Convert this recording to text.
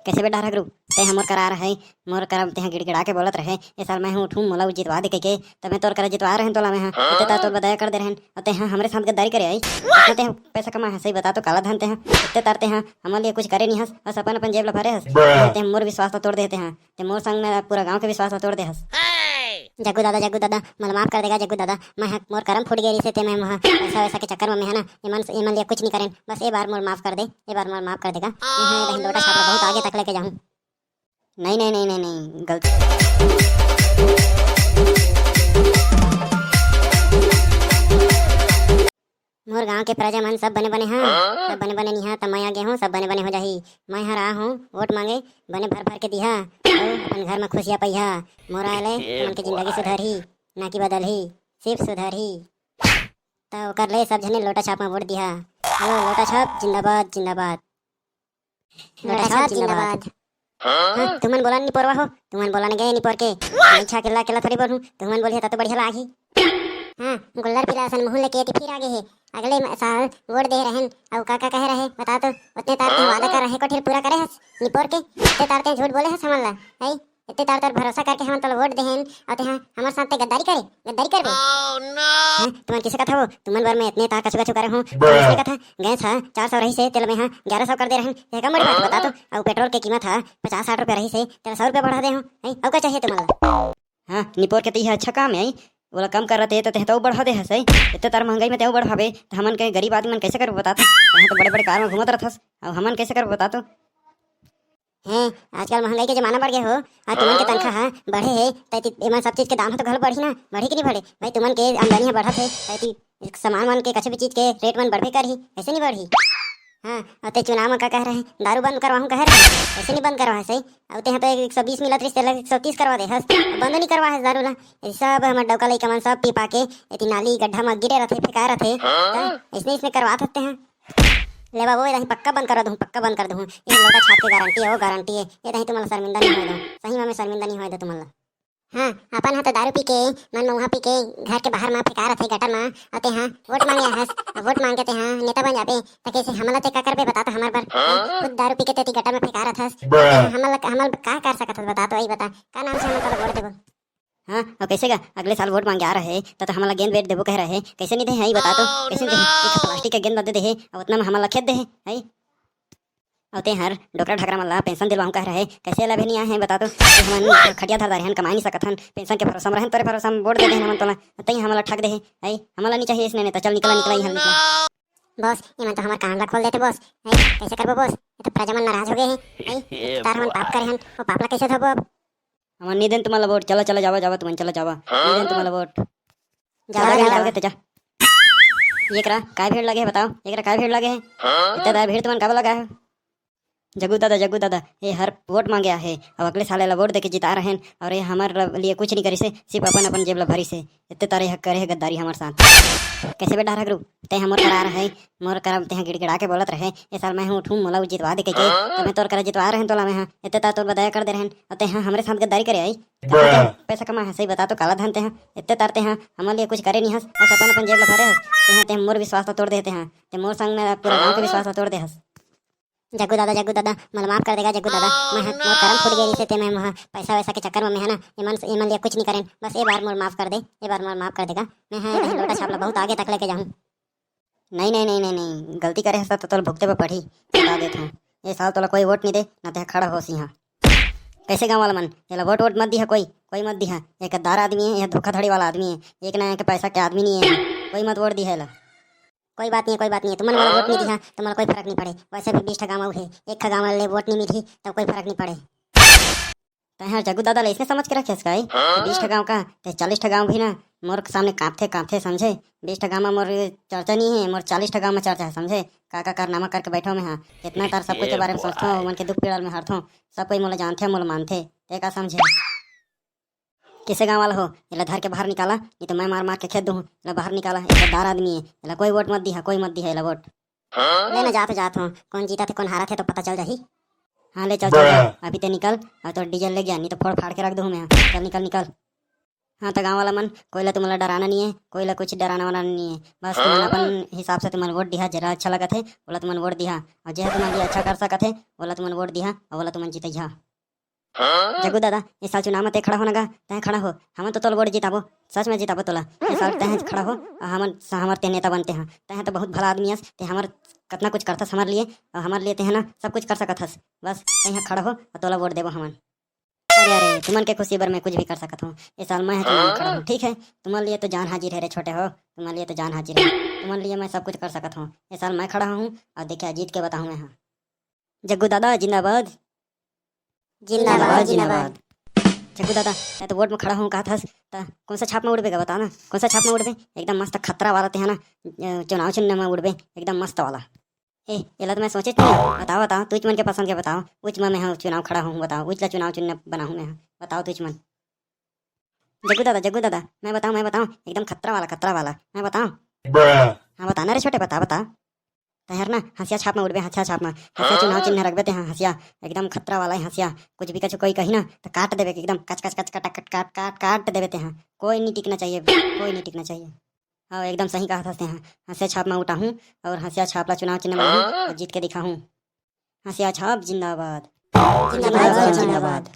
कैसे बेटा रह ते मोर करा रहे मोर कर ते गिड़गिड़ा के बोलत रहे ये साल मैं हूँ उठूँ मोला जितवा दे के तब मैं तोर कर जितवा रहे तोला मैं इतने तार तो बताया कर दे रहे ते हमरे साथ गद्दारी करे आई ते पैसा कमा है सही बता तो काला धन ते इतने तारते हैं हमारे लिए कुछ करे नहीं हंस बस अपन अपन जेब ला भरे हंस ते मोर विश्वास तोड़ देते हैं ते मोर संग में पूरा गाँव के विश्वास तोड़ दे हंस। जग्गू दादा मला माफ कर देगा जग्गू दादा मैं मोर करम फूट गई से मैं वहाँ ऐसा वैसा के चक्कर में है ना ये मन लिया कुछ नहीं करें बस एक बार मोर माफ कर दे एक बार मोर माफ कर देगा मैं लोटा छापा बहुत आगे तक लेके जाऊँ। नहीं नहीं नहीं नहीं नहीं गलती मोर गांव के प्रजा मन सब बने बने हाँ सब बने बने निहा त मैं आगे हूँ सब बने बने हो जाही मैं हर आ हूँ वोट मांगे बने भर भर के दिहा अपन घर में खुशियाँ पहिया मोर आले मन के जिंदगी सुधरही ना कि बदलही सिर्फ सुधरही तो कर ले सब जने लोटा छाप में वोट दिहा हेलो लोटा छाप जिंदाबाद जिंदाबाद लोटा छाप जिंदाबाद। हाँ तुमन बोला नहीं परवा हो तुमन बोला नहीं गए नहीं पर के अच्छा केला केला थोड़ी बोलूं तुमन बोलिए तो बढ़िया लागी। हाँ गुल्लर पिला सन मुँह लेके फिर आगे है अगले साल वोट दे रहे और काका कह रहे बता तो उतने तारते वादा कर रहे कोठिर पूरा करे हस निपोर के इतने तारते झूठ बोले हस हमला है इतने तार भरोसा करके हम तो वोट देहन और ते हमारे साथ गद्दारी कर बे तुमन किसे कथा हो तुमन बार में इतने तार कछु कछु करे हूं इसने कथा गैस था 400 रही से तेल में 1100 कर दे रहे हैं कम बड़ी बात बता तो और पेट्रोल की कीमत था 50-60 रुपए रही से तेरा 100 रुपए बढ़ा दे हूं और क्या चाहिए तुम्हारा। हाँ निपोर के तो अच्छा काम है बोला कम कर रहे थे तो बढ़ा दे हंस इतने तार महंगाई में ते बढ़ावे तो हमन के गरीब आदमी मन कैसे कर बता तो तो बड़े बड़े कार में घूमत रहस और हमन कैसे कर बता तो हैं आजकल महंगाई के जमाना बढ़ गया हो और तुमन के तनख्वाह बढ़े है तैती एमन सब चीज के दाम तो घर बढ़ी ना बढ़ी कि नहीं बढ़े भाई तुमन के आमदनी बढ़त है तैती सामान मन के कछु भी चीज के रेट मन बढ़े करही ऐसे नहीं बढ़ी। हाँ और ते चुनाव में क्या कह रहे हैं दारू बंद करवाऊँ कह रहे हैं ऐसे नहीं बंद करवा सही और ते यहाँ पे 120 मिलत रही 130 करवा दे हस बंद नहीं करवा है दारू ला सब हमारे डौका लइका मन सब पी पा के इतनी नाली गड्ढा में गिरे रहते फेंका रहते इसने करवा सकते हैं ले बाबू ये पक्का बंद कर दूँ ये लोटा छाप की गारंटी है वो गारंटी है ये नहीं तुम्हारा शर्मिंदा नहीं हो सही में शर्मिंदा नहीं हो तुम्हारा। हाँ अपन हाँ तो दारू पी के मन वहाँ पी के घर के बाहर में फेंका रहे गटर में आते हाँ वोट मांगे हस वोट मांगे थे हाँ नेता बन जाबे तो कैसे हमला ते का करबे बता तो हमार पर खुद दारू पी के तेती गटर में फेंका रहा था हमला का कर सकत हस बता तो वही बता का नाम से हम तो वोट देबो। हाँ और कैसे का अगले साल वोट मांगे आ रहे तो हमारा गेंद वेट देबो कह रहे कैसे नहीं दे है बता तो कैसे दे एक प्लास्टिक का गेंद दे दे और उतना में हमारा खेत दे है और ते हर डोकरा ढकरा मल्ला पेंशन दिलवाऊं कह रहे कैसे लाभ नहीं आए हैं बता तो हम खटिया धर रहन कमा नहीं सकत हन पेंशन के भरोसा रहन तोरे भरोसा वोट दे दे हम तोला तई हमला ठग दे है हमला नहीं चाहिए इसने तो चल निकला ही हम निकला बॉस ये मन तो हमार कान ला खोल देते बॉस है कैसे करबो बॉस ये तो प्रजा मन नाराज हो गए हैं है तार हम पाप करे हन वो पाप ला कैसे धोबो अब हम नहीं देन तुम्हारा वोट चला चला जावा तुम चला जावा नहीं देन तुम्हारा वोट जावा निकल के जा ये करा काय भीड़ लगे है बताओ ये करा काय भीड़ लगे है इतना भीड़ तुमन का लगा है। जग्गू दादा ये हर वोट मांगे है अब अगले साल ला वोट दे के जिता रहे और ये हमारे लिए कुछ नहीं करी से सिर्फ अपन अपन जेब ला भरी से इतने तारे हक करे है गद्दारी हमारे साथ कैसे बेटा रह ते मोर करा रहे मोर कर ते गिड़गिड़ा के बोलत रहे ये साल मैं हूँ उठूँ मोला जितवा दे के तब मैं तोर कर जितवा रहे तोला मैं इतने तार तो बताया कर दे रहे ते हमरे साथ गद्दारी करे आई पैसा कमा है सही बता तो काला धन ते इतने तारते हैं हमारे लिए कुछ करे नहीं हंस बस अपन अपन जेब ला भरे हंस ते मोर विश्वास तोड़ देते हैं ते मोर संग में पूरा गाँव के विश्वास तोड़ दे हंस। जग्गू दादा मला माफ कर देगा जग्गू दादा मैं मोर करम फूट गई से मैं वहाँ पैसा वैसा के चक्कर में है ना ये मन लिया कुछ नहीं करें बस एक बार मोर माफ कर दे एक बार मोर माफ कर देगा मैं लोटा छापला बहुत आगे तक लेके जाऊँ। नहीं नहीं नहीं नहीं नहीं गलती करे तो तोल भुगते पे पढ़ी बता देता हूँ ये साल तोला कोई वोट नहीं दे ना ते खड़ा हो यहाँ कैसे गाँव वाला मन ये वोट वोट मत दिया कोई मत दिया एक गद्दार आदमी है यह धोखाधड़ी वाला आदमी है एक ना पैसा के आदमी नहीं है कोई मत वोट दिया कोई बात नहीं तुम्हारे वाला वोट नहीं दिया तुम्हारा कोई फर्क नहीं पड़े वैसे भी 20 गाँव है एक गाँव वाले वोट नहीं मिली तो कोई फर्क नहीं पड़े तो यार जग्गू दादा इसने समझ के रखे इसका 20 गाँव का 40 गाँव भी ना मोर सामने कांपथे समझे 20 गाँव में मोर चर्चा नहीं है मोर 40 गाँव में चर्चा है समझे का कारनामा करके बैठो मैं हाँ इतना तार सब कुछ के बारे में सोचता हूँ मन के दुख पीड़ा में हरता हूँ सब कोई मोला जानते मोला मानते ते का समझे किसे गाँव वाला हो इला धर के बाहर निकाला नहीं तो मैं मार के खेत दूँ इला बाहर निकाला एक गद्दार आदमी है इला कोई वोट मत दिया इला वोट लेना जात हूँ कौन जीता थे कौन हारा थे तो पता चल जाही। हाँ ले चल अभी तो निकल और तो डीजल ले गया नहीं तो फोड़ फाड़ के रख दूँ मैं चल निकल हाँ तो गाँव वाला मन कोई तुमला डराना नहीं है, कोई कुछ डराना वाला नहीं है। बस तुमन अपन हिसाब से तुमन वोट दिहा, जरा अच्छा लगत है ओला तुमन वोट दिहा, और जेह तुमन लिए अच्छा कर सकत है ओला तुमन वोट दिहा, और ओला तुमन जीतइहा। जग्गू दादा इस साल चुनाव में ते खड़ा होना गा, तय खड़ा हो, हम तो तोल वोट जिताबो, सच में जिताबो तोला। इस साल तय खड़ा हो, हमर ते नेता बनते हैं। तय तो बहुत भला आदमी हस, ते हमर कितना कुछ करथस हमारे लिए, और हमारे लिए ते है ना सब कुछ कर सकत हस। बस तय खड़ा हो और तोला वोट देबो हमन। अरे अरे तुमन के खुशी बर मैं कुछ भी कर सकता हूँ। इस साल मैं चुनाव में खड़ा हूँ, ठीक है। तुम्हारे लिए तो जान हाजिर है रे छोटे हो, तुम्हारे लिए तो जान हाजिर है, तुम्हारे लिए मैं सब कुछ कर सकता हूँ। इस साल मैं खड़ा हूँ और देखिए जीत के बताऊँ मैं। हाँ जग्गू दादा जिंदाबाद, जिंदाबाद जिंदाबाद। जग्गू दादा मैं तो वोट में खड़ा हूँ, कहा था कौन सा छाप में उड़बेगा बता ना, कौन सा छाप में उड़बे? एकदम मस्त खतरा वाला ते है ना, चुनाव चिन्ह में उड़बे एकदम मस्त वाला। ये तो मैं सोचे थी। बताओ बताओ तुझ मन के पसंद के बताओ, उच में मैं चुनाव खड़ा हूँ, बताओ उचला चुनाव चिन्ह बना हूँ मैं। बताओ तुझ मन। जग्गू दादा मैं बताऊँ एकदम खतरा वाला मैं बताऊँ। हाँ बताना रे छोटे, बता तहर ना हंसिया छाप में उड़बे, हंसिया छाप में, हंसिया चुनाव चिन्ह रखबे ते। हाँ हंसिया एकदम खतरा वाला है हंसिया, कुछ भी कछु कोई कही ना तो काट देवे एकदम कच कच कच कट कट काट काट काट देवे ते। हाँ कोई नहीं टिकना चाहिए, कोई नहीं टिकना चाहिए। हाँ एकदम सही कहा था। हाँ हंसिया छाप में उठा हूँ और हंसिया छाप ला चुनाव चिन्ह बना हूँ और जीत के दिखा हूँ। हंसिया छाप जिंदाबाद, जिंदाबाद जिंदाबाद।